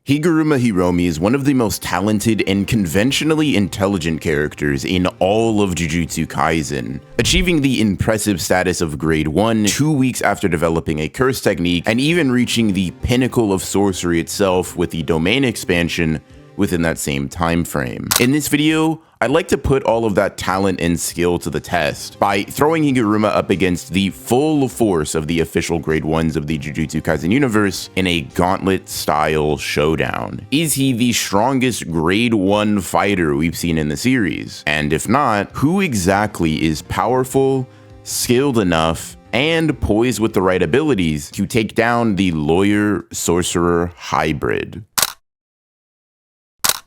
Higuruma Hiromi is one of the most talented and conventionally intelligent characters in all of Jujutsu Kaisen, achieving the impressive status of Grade 1 2 weeks after developing a curse technique, and even reaching the pinnacle of sorcery itself with the domain expansion within that same time frame. In this video, I'd like to put all of that talent and skill to the test by throwing Higuruma up against the full force of the official Grade 1s of the Jujutsu Kaisen universe in a gauntlet-style showdown. Is he the strongest Grade 1 fighter we've seen in the series? And if not, who exactly is powerful, skilled enough, and poised with the right abilities to take down the lawyer-sorcerer hybrid?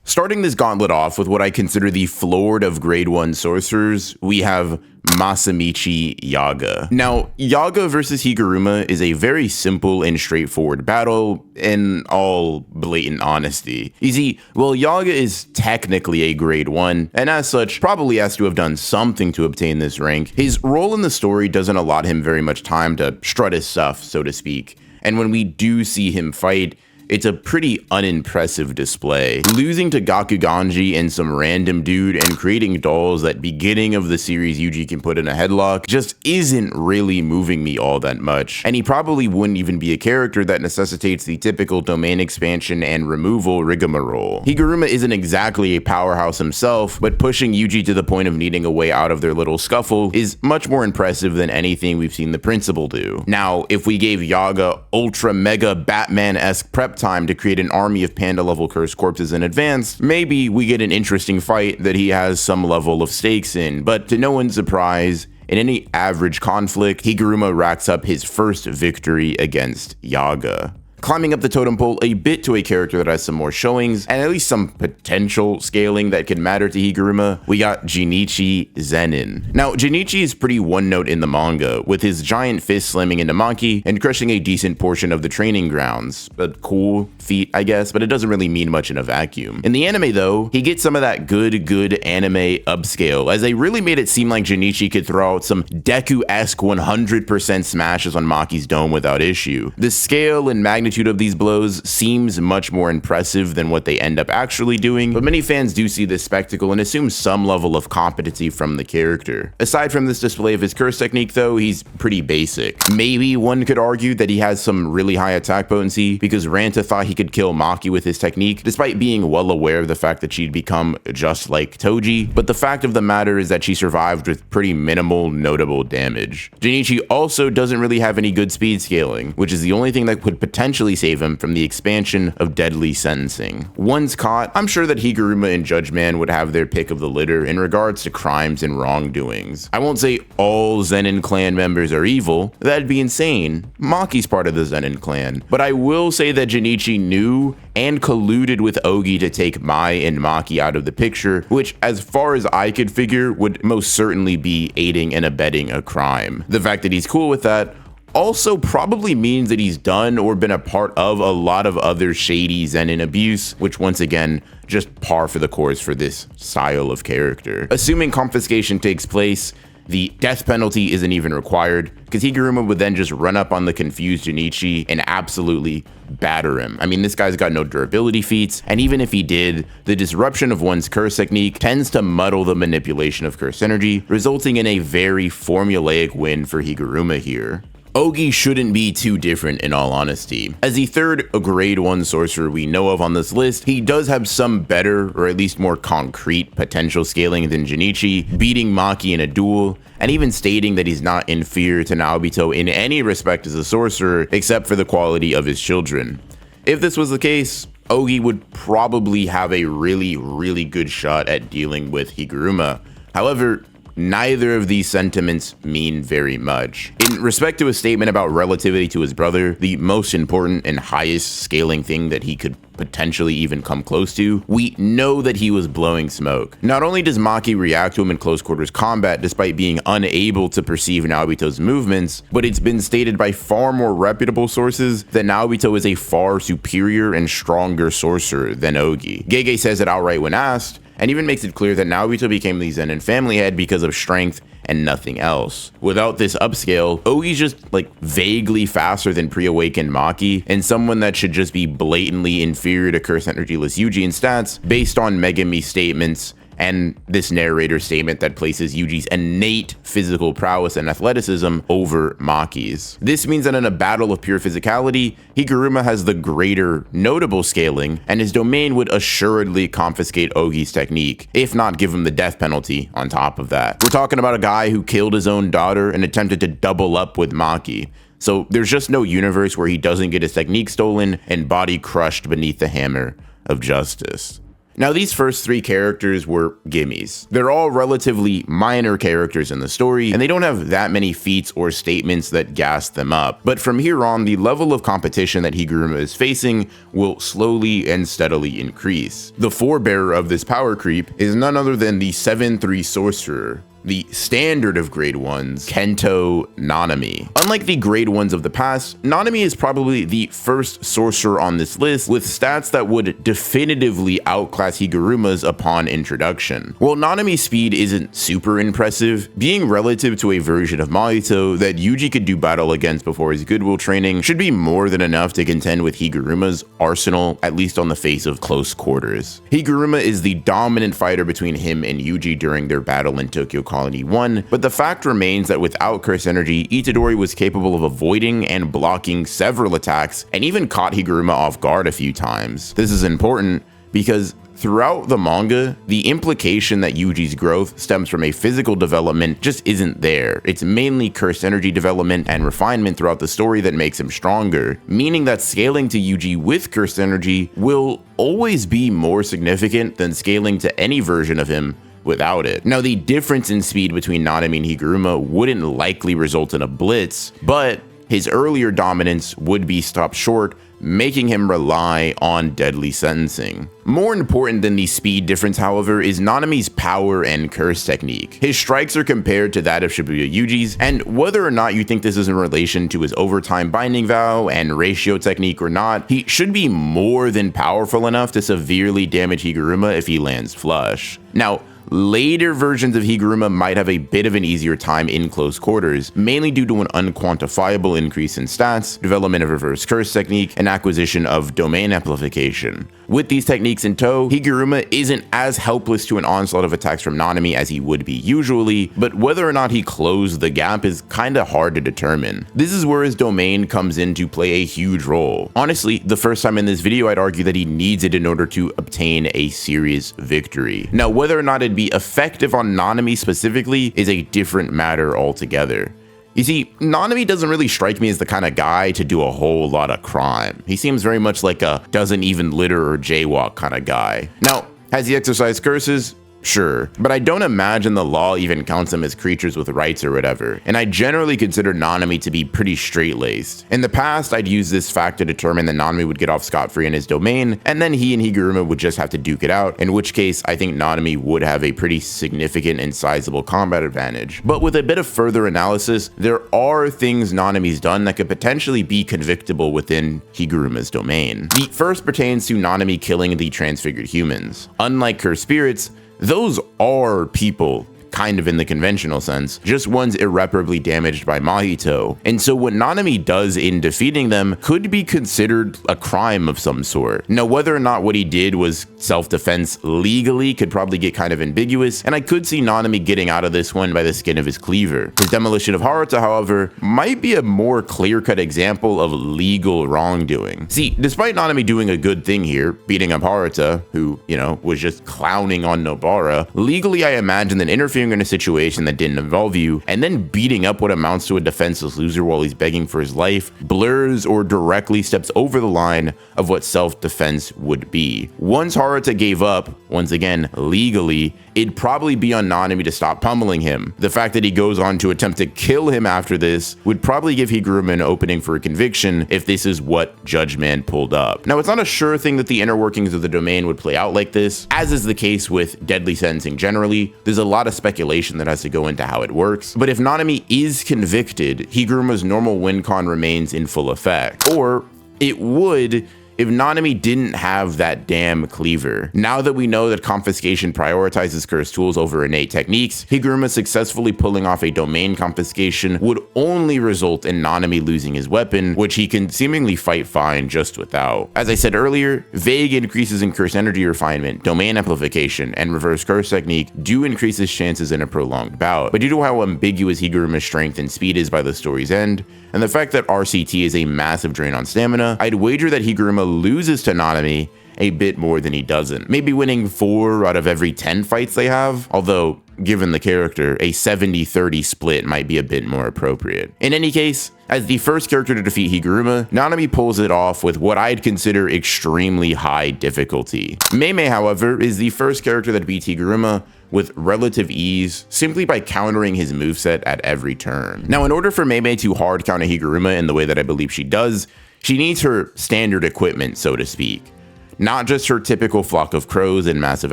Starting this gauntlet off with what I consider the floored of Grade 1 sorcerers, we have Masamichi Yaga. Now, Yaga versus Higuruma is a very simple and straightforward battle, in all blatant honesty. You see, while Yaga is technically a Grade 1, and as such probably has to have done something to obtain this rank, his role in the story doesn't allot him very much time to strut his stuff, so to speak. And when we do see him fight, it's a pretty unimpressive display. Losing to Gakuganji and some random dude and creating dolls that beginning of the series Yuji can put in a headlock just isn't really moving me all that much. And he probably wouldn't even be a character that necessitates the typical domain expansion and removal rigmarole. Higuruma isn't exactly a powerhouse himself, but pushing Yuji to the point of needing a way out of their little scuffle is much more impressive than anything we've seen the principal do. Now, if we gave Yaga ultra mega Batman-esque prep time to create an army of panda level cursed corpses in advance, maybe we get an interesting fight that he has some level of stakes in. But to no one's surprise, in any average conflict, Higuruma racks up his first victory against Yaga. Climbing up the totem pole a bit to a character that has some more showings and at least some potential scaling that could matter to Higuruma, we got Jinichi Zenin. Now, Jinichi is pretty one note in the manga, with his giant fist slamming into Maki and crushing a decent portion of the training grounds. A cool feat, I guess, but it doesn't really mean much in a vacuum. In the anime though, he gets some of that good anime upscale, as they really made it seem like Jinichi could throw out some Deku-esque 100% smashes on Maki's dome without issue. The scale and magnitude of these blows seems much more impressive than what they end up actually doing, but many fans do see this spectacle and assume some level of competency from the character. Aside from this display of his curse technique though, he's pretty basic. Maybe one could argue that he has some really high attack potency because Ranta thought he could kill Maki with his technique, despite being well aware of the fact that she'd become just like Toji, but the fact of the matter is that she survived with pretty minimal notable damage. Jinichi also doesn't really have any good speed scaling, which is the only thing that could potentially save him from the expansion of deadly sentencing. Once caught, I'm sure that Higuruma and Judgeman would have their pick of the litter in regards to crimes and wrongdoings. I won't say all Zenin clan members are evil, that'd be insane. Maki's part of the Zenin clan, but I will say that Jinichi knew and colluded with Ogi to take Mai and Maki out of the picture, which as far as I could figure would most certainly be aiding and abetting a crime. The fact that he's cool with that also probably means that he's done or been a part of a lot of other shady Zenin abuse, which once again, just par for the course for this style of character. Assuming confiscation takes place, the death penalty isn't even required, because Higuruma would then just run up on the confused Jinichi and absolutely batter him. I mean, this guy's got no durability feats, and even if he did, the disruption of one's curse technique tends to muddle the manipulation of curse energy, resulting in a very formulaic win for Higuruma here. Ogi shouldn't be too different in all honesty. As the third Grade 1 sorcerer we know of on this list, he does have some better, or at least more concrete potential scaling than Jinichi, beating Maki in a duel, and even stating that he's not inferior to Naobito in any respect as a sorcerer, except for the quality of his children. If this was the case, Ogi would probably have a really good shot at dealing with Higuruma. However, neither of these sentiments mean very much. In respect to his statement about relativity to his brother, the most important and highest scaling thing that he could potentially even come close to, we know that he was blowing smoke. Not only does Maki react to him in close quarters combat despite being unable to perceive Naobito's movements, but it's been stated by far more reputable sources that Naobito is a far superior and stronger sorcerer than Ogi. Gege says it outright when asked, and even makes it clear that Naobito became the Zenin family head because of strength and nothing else. Without this upscale, Ogi's just like vaguely faster than pre-awakened Maki, and someone that should just be blatantly inferior to Curse Energyless Yuji in stats based on Megami statements and this narrator statement that places Yuji's innate physical prowess and athleticism over Maki's. This means that in a battle of pure physicality, Higuruma has the greater notable scaling, and his domain would assuredly confiscate Ogi's technique, if not give him the death penalty on top of that. We're talking about a guy who killed his own daughter and attempted to double up with Maki. So there's just no universe where he doesn't get his technique stolen and body crushed beneath the hammer of justice. Now, these first three characters were gimmies. They're all relatively minor characters in the story, and they don't have that many feats or statements that gas them up. But from here on, the level of competition that Higuruma is facing will slowly and steadily increase. The forebearer of this power creep is none other than the 7-3 Sorcerer, the standard of grade 1s, Kento Nanami. Unlike the grade 1s of the past, Nanami is probably the first sorcerer on this list with stats that would definitively outclass Higuruma's upon introduction. While Nanami's speed isn't super impressive, being relative to a version of Mahito that Yuji could do battle against before his goodwill training should be more than enough to contend with Higuruma's arsenal, at least on the face of close quarters. Higuruma is the dominant fighter between him and Yuji during their battle in Tokyo Colony 1, but the fact remains that without Curse Energy, Itadori was capable of avoiding and blocking several attacks and even caught Higuruma off guard a few times. This is important because throughout the manga, the implication that Yuji's growth stems from a physical development just isn't there. It's mainly Curse Energy development and refinement throughout the story that makes him stronger, meaning that scaling to Yuji with Curse Energy will always be more significant than scaling to any version of him without it. Now, the difference in speed between Nanami and Higuruma wouldn't likely result in a blitz, but his earlier dominance would be stopped short, making him rely on deadly sentencing. More important than the speed difference, however, is Nanami's power and curse technique. His strikes are compared to that of Shibuya Yuji's, and whether or not you think this is in relation to his overtime binding vow and ratio technique or not, he should be more than powerful enough to severely damage Higuruma if he lands flush. Now, later versions of Higuruma might have a bit of an easier time in close quarters, mainly due to an unquantifiable increase in stats, development of reverse curse technique, and acquisition of domain amplification. With these techniques in tow, Higuruma isn't as helpless to an onslaught of attacks from Nanami as he would be usually, but whether or not he closed the gap is kinda hard to determine. This is where his domain comes in to play a huge role. Honestly, the first time in this video I'd argue that he needs it in order to obtain a serious victory. Now, whether or not it'd be effective on Nanami specifically is a different matter altogether. You see, Nanami doesn't really strike me as the kind of guy to do a whole lot of crime. He seems very much like a doesn't even litter or jaywalk kind of guy. Now, has he exercised curses? Sure, but I don't imagine the law even counts them as creatures with rights or whatever, and I generally consider Nanami to be pretty straight-laced. In the past, I'd use this fact to determine that Nanami would get off scot-free in his domain, and then he and Higuruma would just have to duke it out, in which case I think Nanami would have a pretty significant and sizable combat advantage. But with a bit of further analysis, there are things Nanami's done that could potentially be convictable within Higuruma's domain. The first pertains to Nanami killing the transfigured humans. Unlike cursed spirits, those are people, kind of in the conventional sense, just ones irreparably damaged by Mahito. And so what Nanami does in defeating them could be considered a crime of some sort. Now, whether or not what he did was self-defense legally could probably get kind of ambiguous, and I could see Nanami getting out of this one by the skin of his cleaver. His demolition of Haruta, however, might be a more clear-cut example of legal wrongdoing. See, despite Nanami doing a good thing here, beating up Haruta, who, was just clowning on Nobara, legally I imagine that interfering in a situation that didn't involve you, and then beating up what amounts to a defenseless loser while he's begging for his life, blurs or directly steps over the line of what self-defense would be. Once Haruta gave up, once again, legally, it'd probably be on Nanami to stop pummeling him. The fact that he goes on to attempt to kill him after this would probably give Higuruma an opening for a conviction if this is what Judge Man pulled up. Now, it's not a sure thing that the inner workings of the domain would play out like this. As is the case with deadly sentencing generally, there's a lot of speculation that has to go into how it works. But if Nanami is convicted, Higuruma's normal win con remains in full effect. Or it would if Nanami didn't have that damn cleaver. Now that we know that confiscation prioritizes cursed tools over innate techniques, Higuruma successfully pulling off a domain confiscation would only result in Nanami losing his weapon, which he can seemingly fight fine just without. As I said earlier, vague increases in curse energy refinement, domain amplification, and reverse curse technique do increase his chances in a prolonged bout, but due to how ambiguous Higuruma's strength and speed is by the story's end, and the fact that RCT is a massive drain on stamina, I'd wager that Higuruma loses to Nanami a bit more than he doesn't. Maybe winning 4 out of every 10 fights they have, although given the character, a 70-30 split might be a bit more appropriate. In any case, as the first character to defeat Higuruma, Nanami pulls it off with what I'd consider extremely high difficulty. Mei Mei, however, is the first character that beats Higuruma with relative ease, simply by countering his moveset at every turn. Now, in order for Mei Mei to hard counter Higuruma in the way that I believe she does, she needs her standard equipment, so to speak. Not just her typical flock of crows and massive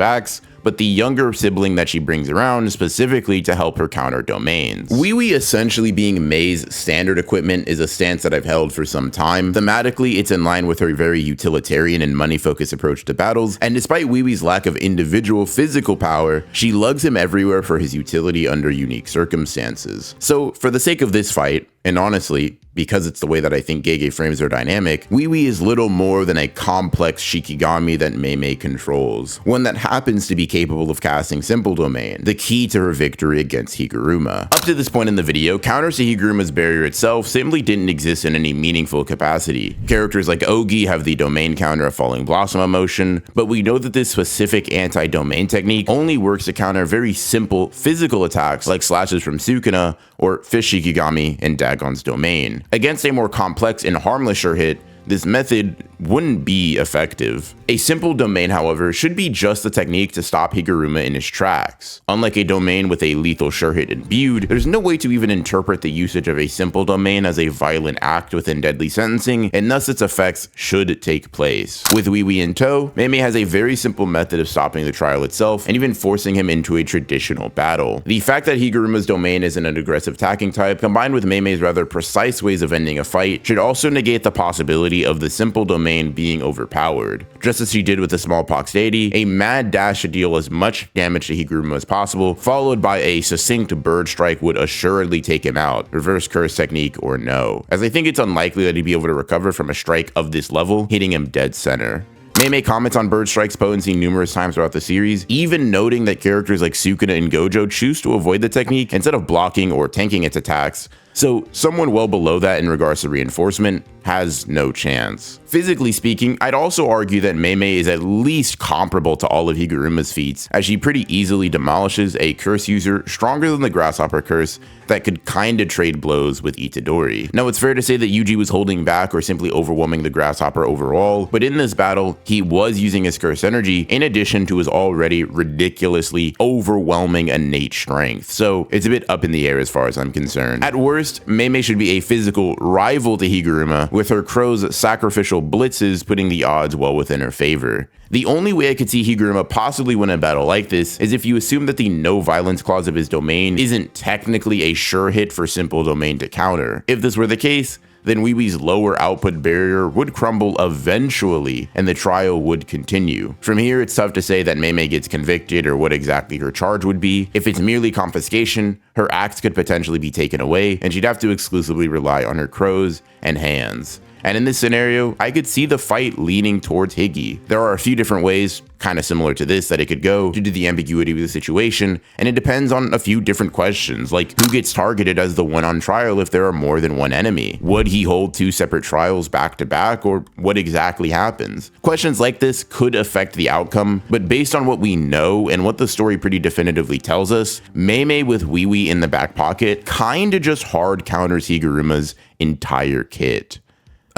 axe, but the younger sibling that she brings around specifically to help her counter domains. Wee Wee essentially being Mei's standard equipment is a stance that I've held for some time. Thematically, it's in line with her very utilitarian and money-focused approach to battles, and despite Wee Wee's lack of individual physical power, she lugs him everywhere for his utility under unique circumstances. So, for the sake of this fight, and honestly, because it's the way that I think Gege frames their dynamic, Wee Wee is little more than a complex Shikigami that Mei Mei controls, one that happens to be capable of casting Simple Domain, the key to her victory against Higuruma. Up to this point in the video, counters to Higuruma's barrier itself simply didn't exist in any meaningful capacity. Characters like Ogi have the domain counter of Falling Blossom emotion, but we know that this specific anti-domain technique only works to counter very simple physical attacks like slashes from Sukuna or Fish Shikigami in Dagon's domain. Against a more complex and harmless sure hit, this method wouldn't be effective. A simple domain, however, should be just the technique to stop Higuruma in his tracks. Unlike a domain with a lethal sure hit imbued, there's no way to even interpret the usage of a simple domain as a violent act within deadly sentencing, and thus its effects should take place. With Wee Wee in tow, Mei Mei has a very simple method of stopping the trial itself and even forcing him into a traditional battle. The fact that Higuruma's domain isn't an aggressive attacking type, combined with Mei Mei's rather precise ways of ending a fight, should also negate the possibility of the simple domain being overpowered. Just as she did with the Smallpox deity, a mad dash to deal as much damage to Higuruma as possible, followed by a succinct bird strike would assuredly take him out, reverse curse technique or no, as I think it's unlikely that he'd be able to recover from a strike of this level, hitting him dead center. Mei Mei comments on Bird Strike's potency numerous times throughout the series, even noting that characters like Sukuna and Gojo choose to avoid the technique instead of blocking or tanking its attacks, so someone well below that in regards to reinforcement has no chance. Physically speaking, I'd also argue that Mei Mei is at least comparable to all of Higuruma's feats, as she pretty easily demolishes a curse user stronger than the Grasshopper curse that could kinda trade blows with Itadori. Now, it's fair to say that Yuji was holding back or simply overwhelming the Grasshopper overall, but in this battle, he was using his curse energy in addition to his already ridiculously overwhelming innate strength, so it's a bit up in the air as far as I'm concerned. At worst, Mei Mei should be a physical rival to Higuruma, with her crow's sacrificial blitzes putting the odds well within her favor. The only way I could see Higuruma possibly win a battle like this is if you assume that the no violence clause of his domain isn't technically a sure hit for simple domain to counter. If this were the case, then Wee Wee's lower output barrier would crumble eventually and the trial would continue. From here, it's tough to say that Mei Mei gets convicted or what exactly her charge would be. If it's merely confiscation, her axe could potentially be taken away and she'd have to exclusively rely on her crows and hands. And in this scenario, I could see the fight leaning towards Higgy. There are a few different ways, kind of similar to this, that it could go due to the ambiguity of the situation, and it depends on a few different questions, like who gets targeted as the one on trial if there are more than one enemy? Would he hold 2 separate trials back to back, or what exactly happens? Questions like this could affect the outcome, but based on what we know and what the story pretty definitively tells us, Mei Mei with Wee Wee in the back pocket kinda just hard counters Higuruma's entire kit.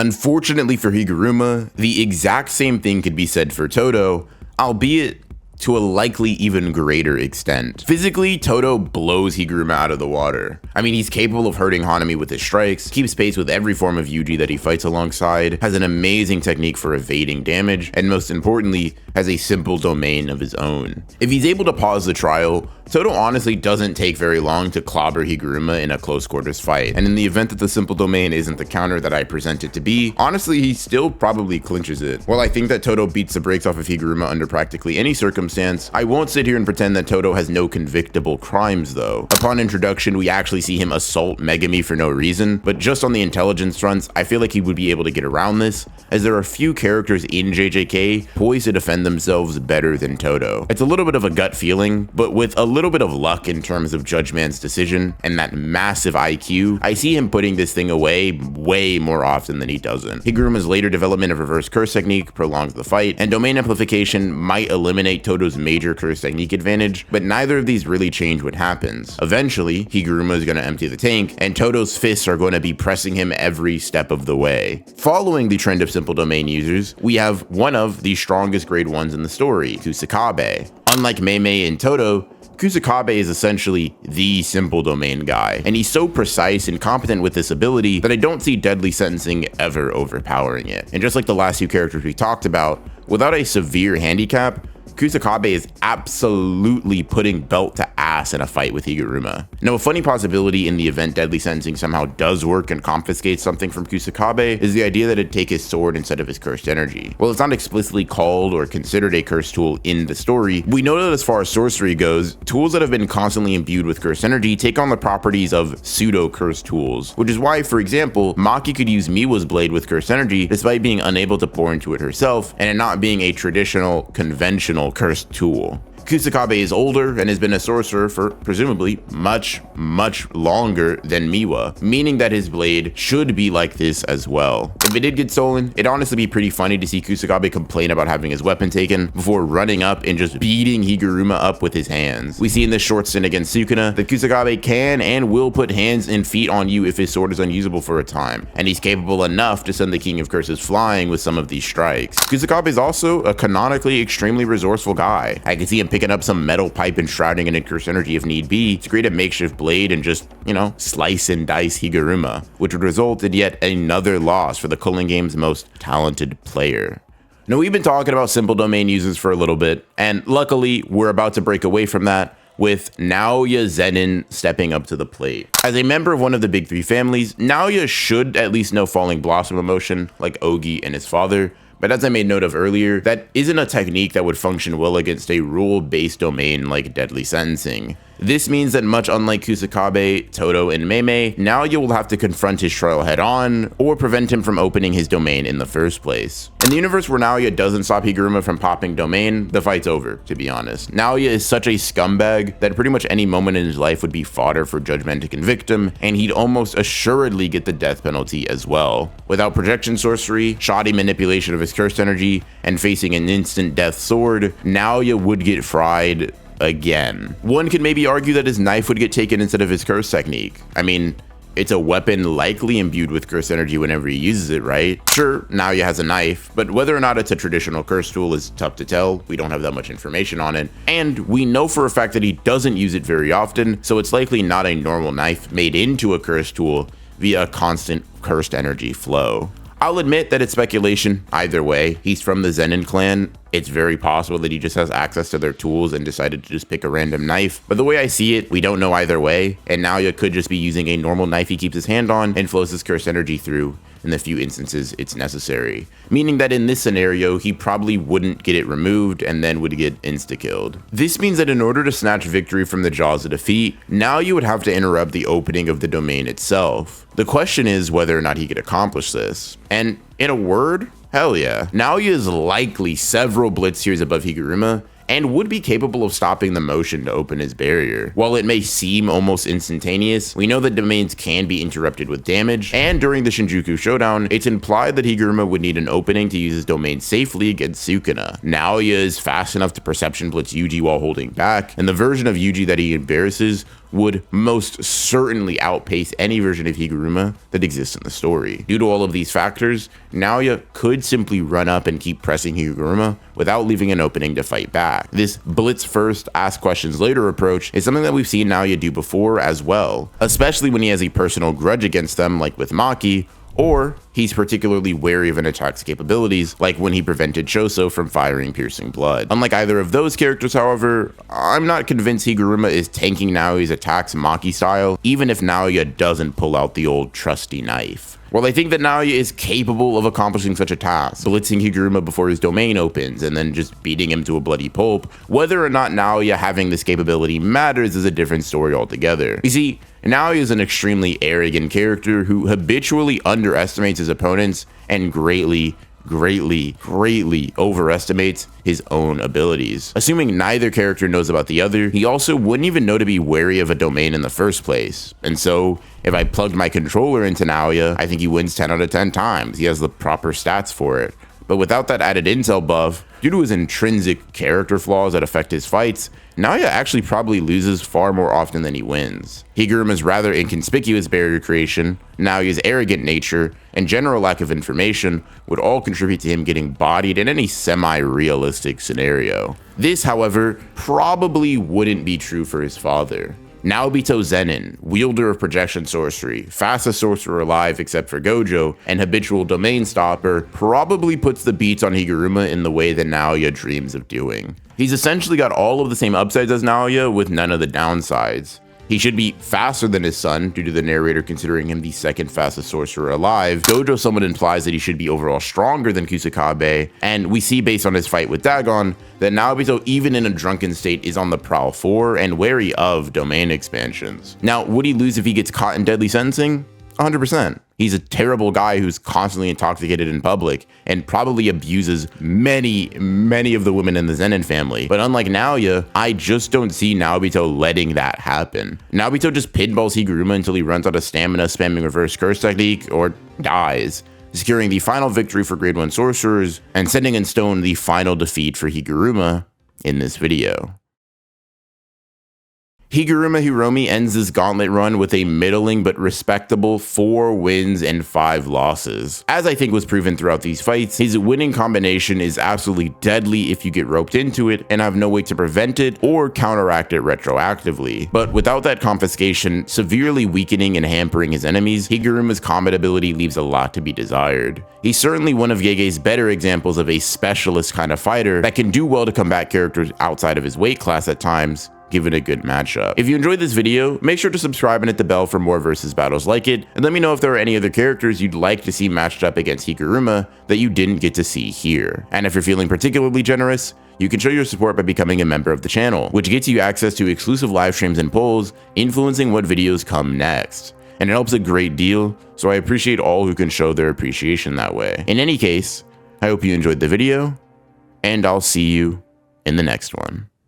Unfortunately for Higuruma, the exact same thing could be said for Todo, albeit to a likely even greater extent. Physically, Todo blows Higuruma out of the water. I mean, he's capable of hurting Hanami with his strikes, keeps pace with every form of Yuji that he fights alongside, has an amazing technique for evading damage, and most importantly, has a simple domain of his own. If he's able to pause the trial, Todo honestly doesn't take very long to clobber Higuruma in a close quarters fight, and in the event that the simple domain isn't the counter that I present it to be, honestly he still probably clinches it. While I think that Todo beats the brakes off of Higuruma under practically any circumstance, I won't sit here and pretend that Todo has no convictable crimes though. Upon introduction, we actually see him assault Megami for no reason, but just on the intelligence fronts, I feel like he would be able to get around this, as there are few characters in JJK poised to defend themselves better than Todo. It's a little bit of a gut feeling, but with a little bit of luck in terms of Judge Man's decision and that massive IQ, I see him putting this thing away way more often than he doesn't. Higuruma's later development of reverse curse technique prolongs the fight, and domain amplification might eliminate Todo's major curse technique advantage, but neither of these really change what happens. Eventually, Higuruma is going to empty the tank, and Todo's fists are going to be pressing him every step of the way. Following the trend of simple domain users, we have one of the strongest grade 1s in the story, Kusakabe. Unlike Mei Mei and Todo, Kusakabe is essentially the simple domain guy, and he's so precise and competent with this ability that I don't see deadly sentencing ever overpowering it. And just like the last few characters we talked about, without a severe handicap, Kusakabe is absolutely putting belt to ass in a fight with Higuruma. Now, a funny possibility in the event deadly sentencing somehow does work and confiscates something from Kusakabe is the idea that it'd take his sword instead of his cursed energy. While it's not explicitly called or considered a cursed tool in the story, we know that as far as sorcery goes, tools that have been constantly imbued with cursed energy take on the properties of pseudo-cursed tools, which is why, for example, Maki could use Miwa's blade with cursed energy despite being unable to pour into it herself and it not being a traditional, conventional cursed tool. Kusakabe is older and has been a sorcerer for presumably much longer than Miwa, meaning that his blade should be like this as well. If it did get stolen, it'd honestly be pretty funny to see Kusakabe complain about having his weapon taken before running up and just beating Higuruma up with his hands. We see in this short stint against Sukuna that Kusakabe can and will put hands and feet on you if his sword is unusable for a time, and he's capable enough to send the King of Curses flying with some of these strikes. Kusakabe is also a canonically extremely resourceful guy. I can see him picking up some metal pipe and shrouding it in curse energy if need be to create a makeshift blade and just, slice and dice Higuruma, which would result in yet another loss for the Culling Game's most talented player. Now, we've been talking about simple domain users for a little bit, and luckily we're about to break away from that with Naoya Zenin stepping up to the plate. As a member of one of the big three families, Naoya should at least know Falling Blossom emotion like Ogi and his father, but as I made note of earlier, that isn't a technique that would function well against a rule-based domain like Deadly Sentencing. This means that much unlike Kusakabe, Todo, and Mei Mei, Naoya will have to confront his trial head-on, or prevent him from opening his domain in the first place. In the universe where Naoya doesn't stop Higuruma from popping domain, the fight's over, to be honest. Naoya is such a scumbag that pretty much any moment in his life would be fodder for Judgment to convict him, and he'd almost assuredly get the death penalty as well. Without projection sorcery, shoddy manipulation of his cursed energy, and facing an instant death sword, Naoya would get fried again. One could maybe argue that his knife would get taken instead of his curse technique. I mean, it's a weapon likely imbued with curse energy whenever he uses it, right? Sure, Naoya has a knife, but whether or not it's a traditional curse tool is tough to tell. We don't have that much information on it, and we know for a fact that he doesn't use it very often, so it's likely not a normal knife made into a curse tool via a constant cursed energy flow. I'll admit that it's speculation either way. He's from the Zenin clan. It's very possible that he just has access to their tools and decided to just pick a random knife. But the way I see it, we don't know either way. And Naoya could just be using a normal knife he keeps his hand on and flows his curse energy through in the few instances it's necessary. Meaning that in this scenario, he probably wouldn't get it removed and then would get insta-killed. This means that in order to snatch victory from the jaws of defeat, Naoya would have to interrupt the opening of the domain itself. The question is whether or not he could accomplish this. And in a word, hell yeah. Naoya is likely several blitz tiers above Higuruma and would be capable of stopping the motion to open his barrier. While it may seem almost instantaneous, we know that domains can be interrupted with damage, and during the Shinjuku showdown, it's implied that Higuruma would need an opening to use his domain safely against Sukuna. Naoya is fast enough to perception blitz Yuji while holding back, and the version of Yuji that he embarrasses would most certainly outpace any version of Higuruma that exists in the story. Due to all of these factors, Naoya could simply run up and keep pressing Higuruma without leaving an opening to fight back. This blitz first, ask questions later approach is something that we've seen Naoya do before as well, especially when he has a personal grudge against them like with Maki, or he's particularly wary of an attack's capabilities, like when he prevented Choso from firing piercing blood. Unlike either of those characters, however, I'm not convinced Higuruma is tanking Naoya's attacks Maki style, even if Naoya doesn't pull out the old trusty knife. While I think that Naoya is capable of accomplishing such a task, blitzing Higuruma before his domain opens and then just beating him to a bloody pulp, whether or not Naoya having this capability matters is a different story altogether. You see, Naoya is an extremely arrogant character who habitually underestimates his opponents and greatly overestimates his own abilities. Assuming neither character knows about the other, he also wouldn't even know to be wary of a domain in the first place. And so, if I plugged my controller into Naoya, I think he wins 10 out of 10 times. He has the proper stats for it. But without that added intel buff, due to his intrinsic character flaws that affect his fights, Naoya actually probably loses far more often than he wins. Higuruma's rather inconspicuous barrier creation, Naoya's arrogant nature, and general lack of information would all contribute to him getting bodied in any semi-realistic scenario. This, however, probably wouldn't be true for his father. Naobito Zenin, wielder of projection sorcery, fastest sorcerer alive except for Gojo, and habitual domain stopper, probably puts the beats on Higuruma in the way that Naoya dreams of doing. He's essentially got all of the same upsides as Naoya with none of the downsides. He should be faster than his son, due to the narrator considering him the second fastest sorcerer alive. Gojo somewhat implies that he should be overall stronger than Kusakabe, and we see based on his fight with Dagon, that Naobito, even in a drunken state, is on the prowl for and wary of domain expansions. Now, would he lose if he gets caught in deadly sentencing? 100%. He's a terrible guy who's constantly intoxicated in public and probably abuses many of the women in the Zenin family. But unlike Naoya, I just don't see Naobito letting that happen. Naobito just pinballs Higuruma until he runs out of stamina, spamming reverse curse technique, or dies, securing the final victory for Grade 1 sorcerers and setting in stone the final defeat for Higuruma in this video. Higuruma Hiromi ends this gauntlet run with a middling but respectable 4 wins and 5 losses. As I think was proven throughout these fights, his winning combination is absolutely deadly if you get roped into it and have no way to prevent it or counteract it retroactively. But without that confiscation severely weakening and hampering his enemies, Higuruma's combat ability leaves a lot to be desired. He's certainly one of Gege's better examples of a specialist kind of fighter that can do well to combat characters outside of his weight class at times, given a good matchup. If you enjoyed this video, make sure to subscribe and hit the bell for more versus battles like it, and let me know if there are any other characters you'd like to see matched up against Higuruma that you didn't get to see here. And if you're feeling particularly generous, you can show your support by becoming a member of the channel, which gets you access to exclusive live streams and polls, influencing what videos come next. And it helps a great deal, so I appreciate all who can show their appreciation that way. In any case, I hope you enjoyed the video, and I'll see you in the next one.